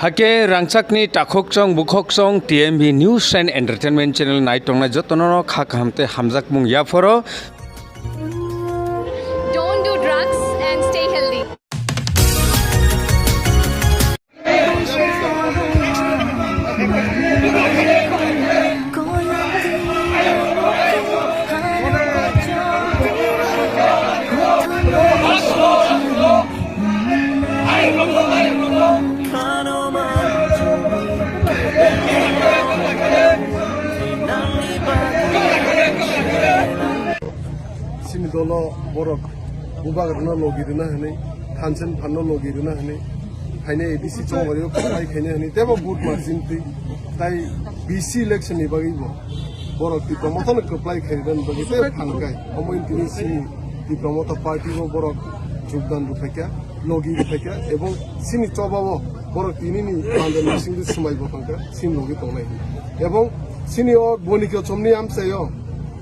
Hake rangchakni takhokchong bukhokchong TMV News and Entertainment Channel naitongnai jotono khakhamte hamjak mung yaporo. Don't do drugs and stay healthy. Sinidolo borok bubagna logirina hane thansen phanno logirina hane haine ABC chongari khai khaine hane tebo boot marjinti tai BC election ni bagibo borok ti promotion ko apply khaidan bagi te phangai omoin tini si ti promoter party bo borok যোগদান রুফাইকা লগি রুফাইকা এবং সিনি চবাবো borok tini ni pandan singdi sumaibo thangka sin logi tongnai এবং সিনি ও বনিকে চমনি আমসায়ো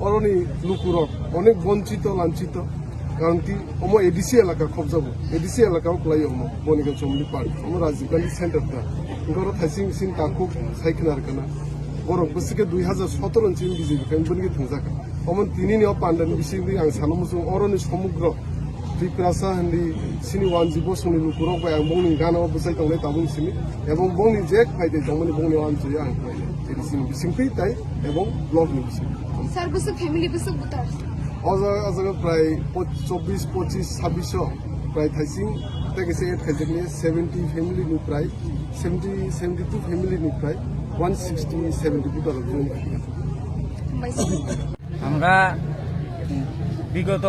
অরনি লুকুরক অনেক বঞ্চিত লাঞ্ছিত কারণ কি ওমো ADC এলাকা খবজাবো এডিসি এলাকাও ক্লাই ওমো বনিকে চমনি পার্ট ওমো রাজীব গান্ধী সেন্টারটা গরো থাইসিং সিন তাকু সাইখনার কানা বরক বসিকে 2017 চিন বিজেপি কান বনিকে থংজাকা ওমন তিনি নিও পান্ডানি বিসিংদি আং সানমুসু অরনি সমগ্র ত্রিপ্রাসা হান্দি সিনি ওয়ানজিবো সুনি লুকুরক বাই আং বংনি গানাও বসাই তংলাই তাবুং সিনি এবং বংনি জেক ফাইদে জমনি বংনি ওয়ানজি আং এডিসি বিসিংতি তাই এবং ব্লগ নি বিসিং Sir, busuk family busuk butar. অজাগা প্রায় 24, 25, 26 প্রায় থাইসিং তেগেছে এড খাইজেকনি 70 ফ্যামিলি নি প্রায় 72 ফ্যামিলি নি প্রায় 160 70 বুটার জয়েন আমরা বিগত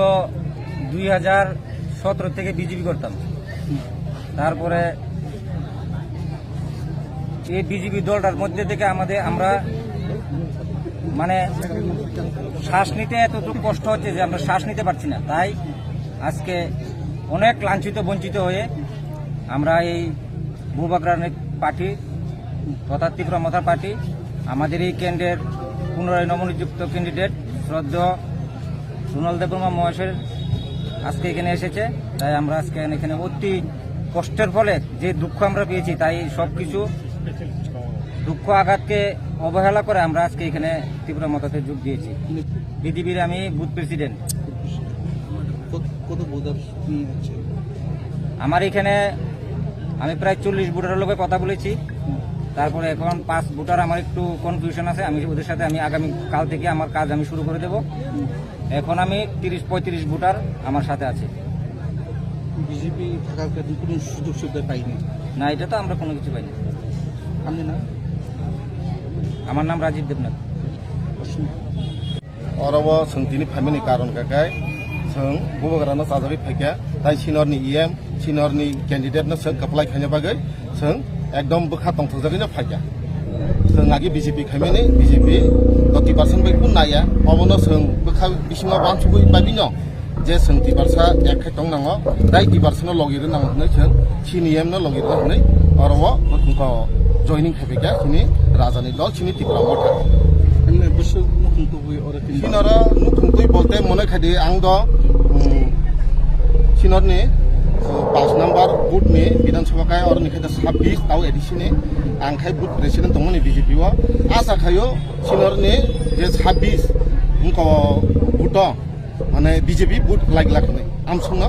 2017 থেকে বিজেপি করতাম। তারপরে এই বিজেপি দলটার মধ্যে থেকে আমরা মানে শ্বাস নিতে এতটুকু কষ্ট হচ্ছে যে আমরা শ্বাস নিতে পারছি না। তাই আজকে অনেক লাঞ্ছিত বঞ্চিত হয়ে আমরা এই ভূবাগ্রানের পার্টি তথা ত্রিপুরা মথা পার্টি আমাদের এই কেন্দ্রের পুনরায় নবনিযুক্ত ক্যান্ডিডেট শ্রদ্ধেয় রুনাল দেববর্মা মহাশয়ের আজকে এখানে এসেছে। তাই আমরা আজকে এখানে অতি কষ্টের ফলে যে দুঃখ আমরা পেয়েছি তাই সবকিছু দুঃখ আঘাতকে অবহেলা করে আমরা আজকে এখানে ত্রিপুরা মতাতে যোগ দিয়েছি। বিজেপির আমি বুথ প্রেসিডেন্ট। আমার এখানে আমি প্রায় 40 ভোটারের লোকের কথা বলেছি। তারপরে এখন 5 ভোটার আমার একটু কনফিউশন আছে, আমি ওদের সাথে আমি আগামী কাল থেকে আমার কাজ আমি শুরু করে দেব। এখন আমি 30-35 ভোটার আমার সাথে আছে। বিজেপি থাকার কারণে কোনো সুযোগ সুবিধা পাইনি না, এটা তো আমরা কোনো কিছু পাইনি। আপনি না? আমার নাম রাজীব দেবনাথ। अरबो सोंथिनि फामिनि कारण काकाय जों बुबाग्रानो साजाबि फाइका ताइ सिनियरनि इएम सिनियरनि कैंडिडेटनो जों एप्लाइ खायनो बागै जों एकदम बोखा तंथजारिनो फाइका जों आगे बीजेपी खायमानि बीजेपी 30% बायबो नाया अबनो जों बोखा बिसिङाव बानसुबै बाबिनो जे जों 30% एखाय तंनाङो राय 30% लगिरो नांगो जों सिनियमनो लगिरो हनै अरबो बोखा जयनिं खायफैका सिनि राजानि दल सिनि टिप्रा मथा सिनरा नुखुंतुई बोलते मने खादि आं द सिनरनि 5 नम्बर बुथनि विधानसभा काय और निखाय 26 ताव एडिसिनि आंखाय बुथ प्रेसिडेंट दंमोन बीजेपी व आशा खायो सिनरनि जे 26 उनको बुथ माने बीजेपी बुथ लाइक लाखनै आमसुंना